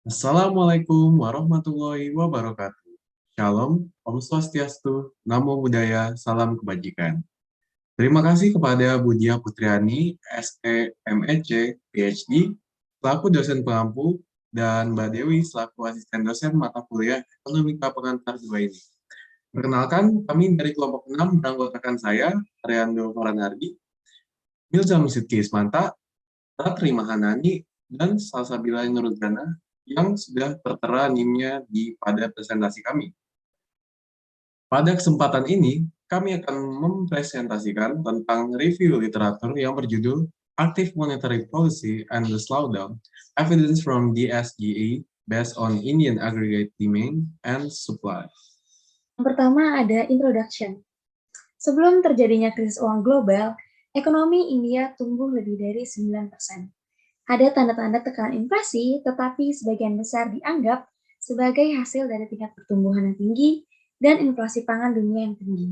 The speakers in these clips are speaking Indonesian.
Assalamualaikum warahmatullahi wabarakatuh. Shalom, Om Swastiastu, Namo Buddhaya, Salam Kebajikan. Terima kasih kepada Budia Putriani, SEMEC, PhD, selaku dosen pengampu, dan Mbak Dewi selaku asisten dosen mata kuliah Ekonomika Pengantar 2 ini. Perkenalkan, kami dari kelompok 6 beranggotakan saya, Ariando Faranardi, Milza Musitki Ismanta, Ratri Mahanani, dan Salsabila Nuruddana yang sudah tertera NIM-nya pada presentasi kami. Pada kesempatan ini, kami akan mempresentasikan tentang review literatur yang berjudul Active Monetary Policy and the Slowdown, Evidence from DSGE Based on Indian Aggregate Demand and Supply. Yang pertama ada introduction. Sebelum terjadinya krisis uang global, ekonomi India tumbuh lebih dari 9%. Ada tanda-tanda tekanan inflasi, tetapi sebagian besar dianggap sebagai hasil dari tingkat pertumbuhan yang tinggi dan inflasi pangan dunia yang tinggi.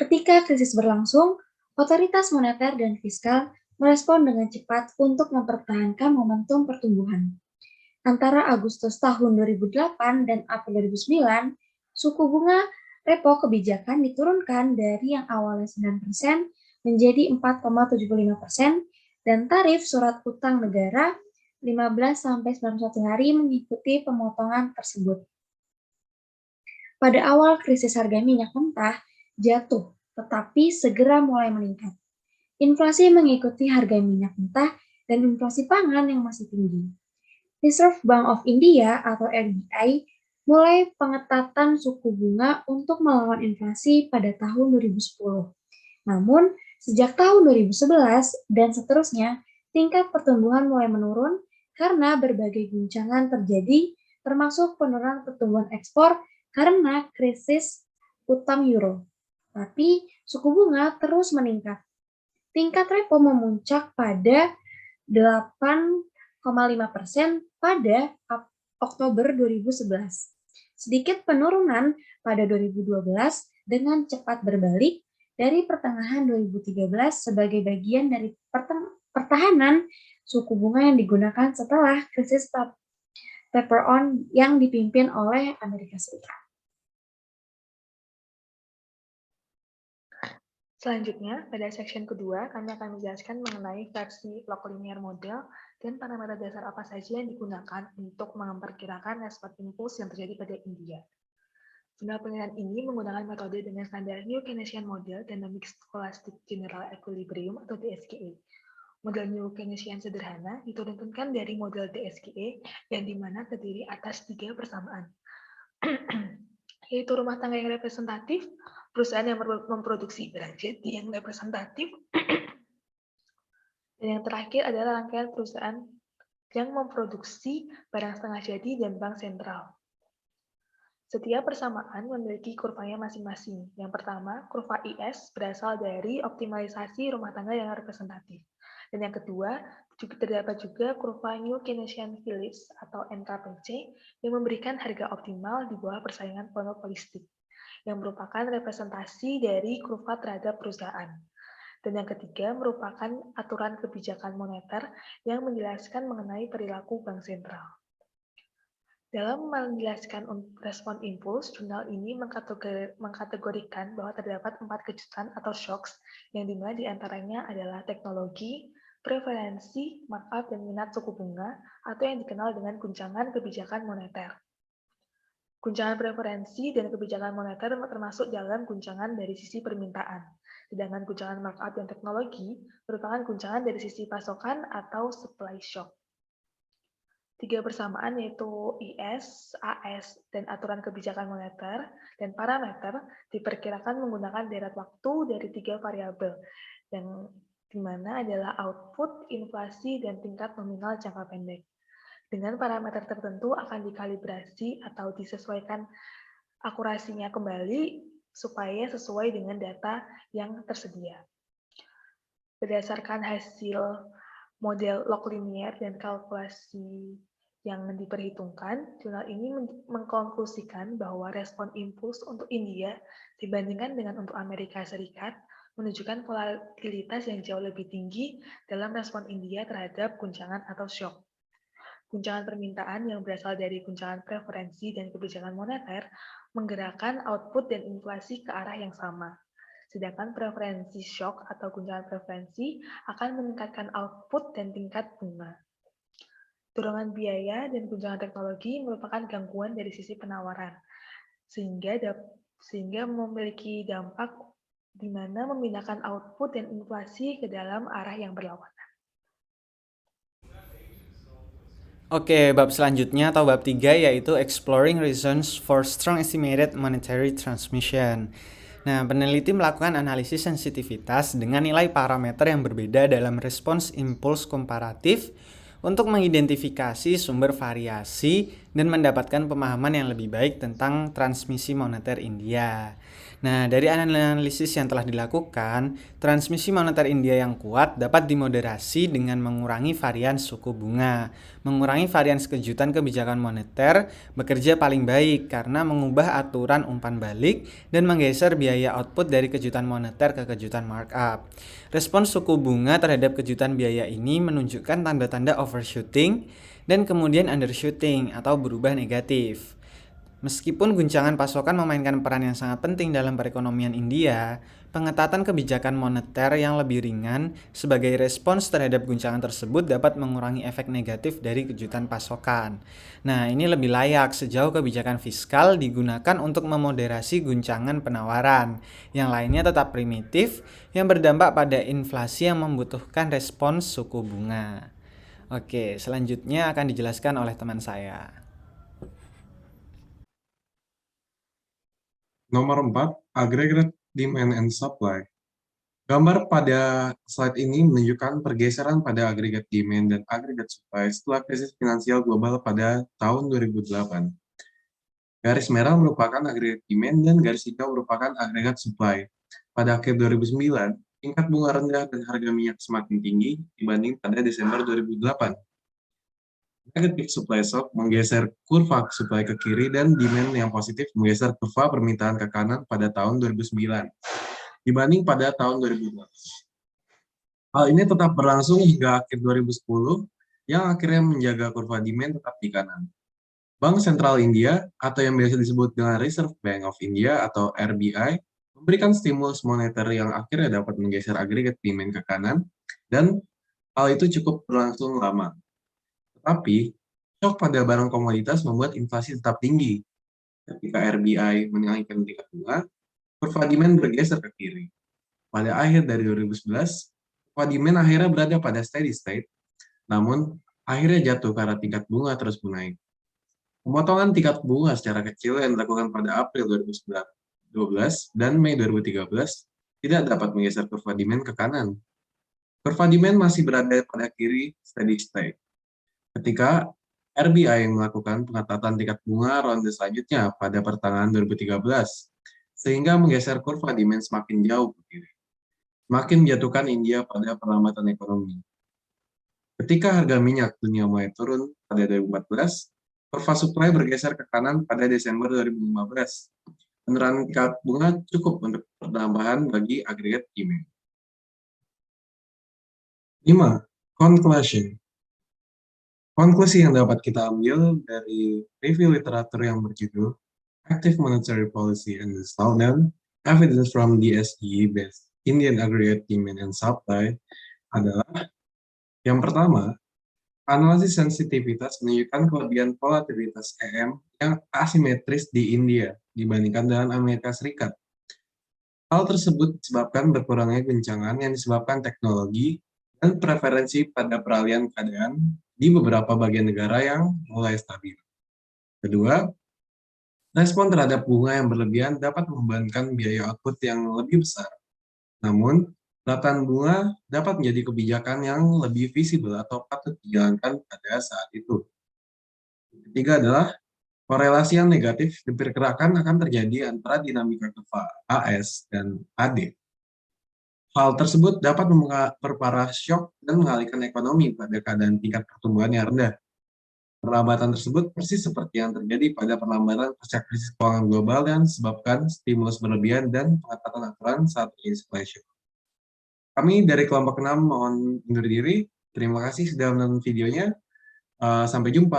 Ketika krisis berlangsung, otoritas moneter dan fiskal merespon dengan cepat untuk mempertahankan momentum pertumbuhan. Antara Agustus tahun 2008 dan April 2009, suku bunga repo kebijakan diturunkan dari yang awalnya 9% menjadi 4,75% dan tarif surat utang negara 15-91 hari mengikuti pemotongan tersebut. Pada awal krisis harga minyak mentah jatuh, tetapi segera mulai meningkat. Inflasi mengikuti harga minyak mentah dan inflasi pangan yang masih tinggi. Reserve Bank of India atau RBI mulai pengetatan suku bunga untuk melawan inflasi pada tahun 2010. Namun, sejak tahun 2011 dan seterusnya, tingkat pertumbuhan mulai menurun karena berbagai guncangan terjadi, termasuk penurunan pertumbuhan ekspor karena krisis utang euro. Tapi, suku bunga terus meningkat. Tingkat repo memuncak pada 8,5% pada Oktober 2011. Sedikit penurunan pada 2012 dengan cepat berbalik dari pertengahan 2013 sebagai bagian dari pertahanan suku bunga yang digunakan setelah krisis taper on yang dipimpin oleh Amerika Serikat. Selanjutnya, pada section kedua, kami akan menjelaskan mengenai versi log linear model dan parameter dasar apa saja yang digunakan untuk memperkirakan respon impuls yang terjadi pada India. Jurnal penilaian ini menggunakan metode dengan standar New Keynesian Model Dynamic Scholastic General Equilibrium atau DSGE. Model New Keynesian sederhana diturunkan dari model DSGE yang dimana terdiri atas 3 persamaan, yaitu rumah tangga yang representatif, perusahaan yang memproduksi barang jadi yang representatif, dan yang terakhir adalah rangkaian perusahaan yang memproduksi barang setengah jadi dan bank sentral. Setiap persamaan memiliki kurvanya masing-masing. Yang pertama, kurva IS berasal dari optimalisasi rumah tangga yang representatif. Dan yang kedua, juga terdapat juga kurva New Keynesian Phillips atau NKPC yang memberikan harga optimal di bawah persaingan monopolistik, yang merupakan representasi dari kurva terhadap perusahaan. Dan yang ketiga merupakan aturan kebijakan moneter yang menjelaskan mengenai perilaku bank sentral. Dalam menjelaskan respon impuls, jurnal ini mengkategorikan bahwa terdapat 4 kejutan atau shocks, yang dimana diantaranya adalah teknologi, preferensi, markup, dan minat suku bunga, atau yang dikenal dengan guncangan kebijakan moneter. Guncangan preferensi dan kebijakan moneter termasuk dalam guncangan dari sisi permintaan, sedangkan guncangan markup dan teknologi merupakan guncangan dari sisi pasokan atau supply shock. 3 persamaan yaitu IS, AS, dan aturan kebijakan moneter dan parameter diperkirakan menggunakan deret waktu dari 3 variabel, yang dimana adalah output, inflasi, dan tingkat nominal jangka pendek. Dengan parameter tertentu akan dikalibrasi atau disesuaikan akurasinya kembali supaya sesuai dengan data yang tersedia. Berdasarkan hasil model log linear dan kalkulasi yang diperhitungkan, jurnal ini mengkonklusikan bahwa respon impuls untuk India dibandingkan dengan untuk Amerika Serikat menunjukkan volatilitas yang jauh lebih tinggi dalam respon India terhadap guncangan atau shock. Guncangan permintaan yang berasal dari guncangan preferensi dan kebijakan moneter menggerakkan output dan inflasi ke arah yang sama. Sedangkan preferensi shock atau guncangan preferensi akan meningkatkan output dan tingkat bunga. Dorongan biaya dan guncangan teknologi merupakan gangguan dari sisi penawaran, sehingga memiliki dampak di mana memindahkan output dan inflasi ke dalam arah yang berlawanan. Oke, bab selanjutnya atau bab 3 yaitu Exploring Reasons for Strong Estimated Monetary Transmission. Nah, peneliti melakukan analisis sensitivitas dengan nilai parameter yang berbeda dalam respons impuls komparatif untuk mengidentifikasi sumber variasi dan mendapatkan pemahaman yang lebih baik tentang transmisi moneter India. Nah, dari analisis yang telah dilakukan, transmisi moneter India yang kuat dapat dimoderasi dengan mengurangi varian suku bunga. Mengurangi varian kejutan kebijakan moneter bekerja paling baik karena mengubah aturan umpan balik dan menggeser biaya output dari kejutan moneter ke kejutan markup. Respons suku bunga terhadap kejutan biaya ini menunjukkan tanda-tanda overshooting dan kemudian undershooting atau berubah negatif. Meskipun guncangan pasokan memainkan peran yang sangat penting dalam perekonomian India, pengetatan kebijakan moneter yang lebih ringan sebagai respons terhadap guncangan tersebut dapat mengurangi efek negatif dari kejutan pasokan. Nah, ini lebih layak sejauh kebijakan fiskal digunakan untuk memoderasi guncangan penawaran. Yang lainnya tetap primitif, yang berdampak pada inflasi yang membutuhkan respons suku bunga. Oke, selanjutnya akan dijelaskan oleh teman saya. Nomor 4, Aggregate Demand and Supply. Gambar pada slide ini menunjukkan pergeseran pada aggregate demand dan aggregate supply setelah krisis finansial global pada tahun 2008. Garis merah merupakan aggregate demand dan garis hijau merupakan aggregate supply. Pada akhir 2009, tingkat bunga rendah dan harga minyak semakin tinggi dibanding pada Desember 2008. Negative supply shock menggeser kurva supply ke kiri dan demand yang positif menggeser kurva permintaan ke kanan pada tahun 2009 dibanding pada tahun 2008. Hal ini tetap berlangsung hingga akhir 2010 yang akhirnya menjaga kurva demand tetap di kanan. Bank Sentral India atau yang biasa disebut dengan Reserve Bank of India atau RBI memberikan stimulus moneter yang akhirnya dapat menggeser aggregate demand ke kanan dan hal itu cukup berlangsung lama. Tetapi, shock pada barang komoditas membuat inflasi tetap tinggi. Ketika RBI menaikkan tingkat bunga, kurva demand bergeser ke kiri. Pada akhir dari 2011, kurva demand akhirnya berada pada steady state, namun akhirnya jatuh karena tingkat bunga terus menaik. Pemotongan tingkat bunga secara kecil yang dilakukan pada April 2012 dan Mei 2013 tidak dapat menggeser kurva demand ke kanan. Kurva demand masih berada pada kiri steady state. Ketika RBI melakukan pengetatan tingkat bunga ronde selanjutnya pada pertengahan 2013, sehingga menggeser kurva demand semakin jauh ke kiri, semakin menjatuhkan India pada perlambatan ekonomi. Ketika harga minyak dunia mulai turun pada 2014, kurva supply bergeser ke kanan pada Desember 2015. Penurunan tingkat bunga cukup untuk penambahan bagi aggregate demand. 5. Conclusion. Konklusi yang dapat kita ambil dari review literatur yang berjudul Active Monetary Policy and the Slowdown, Evidence from DSE-based Indian Aggregate Demand and Supply adalah yang pertama, analisis sensitivitas menunjukkan kelebihan volatilitas EM yang asimetris di India dibandingkan dengan Amerika Serikat. Hal tersebut disebabkan berkurangnya guncangan yang disebabkan teknologi dan preferensi pada peralihan keadaan di beberapa bagian negara yang mulai stabil. Kedua, respon terhadap bunga yang berlebihan dapat membebankan biaya output yang lebih besar. Namun, peletahan bunga dapat menjadi kebijakan yang lebih visible atau patut dijalankan pada saat itu. Ketiga adalah korelasi yang negatif diperkirakan akan terjadi antara dinamika kurva AS dan AD. Hal tersebut dapat memperparah shock dan mengalihkan ekonomi pada keadaan tingkat pertumbuhan yang rendah. Perlambatan tersebut persis seperti yang terjadi pada perlambatan pasca krisis keuangan global yang disebabkan stimulus berlebihan dan pengetatan aturan saat terjadi supply shock. Kami dari kelompok 6 mohon undur diri. Terima kasih sudah menonton videonya. Sampai jumpa.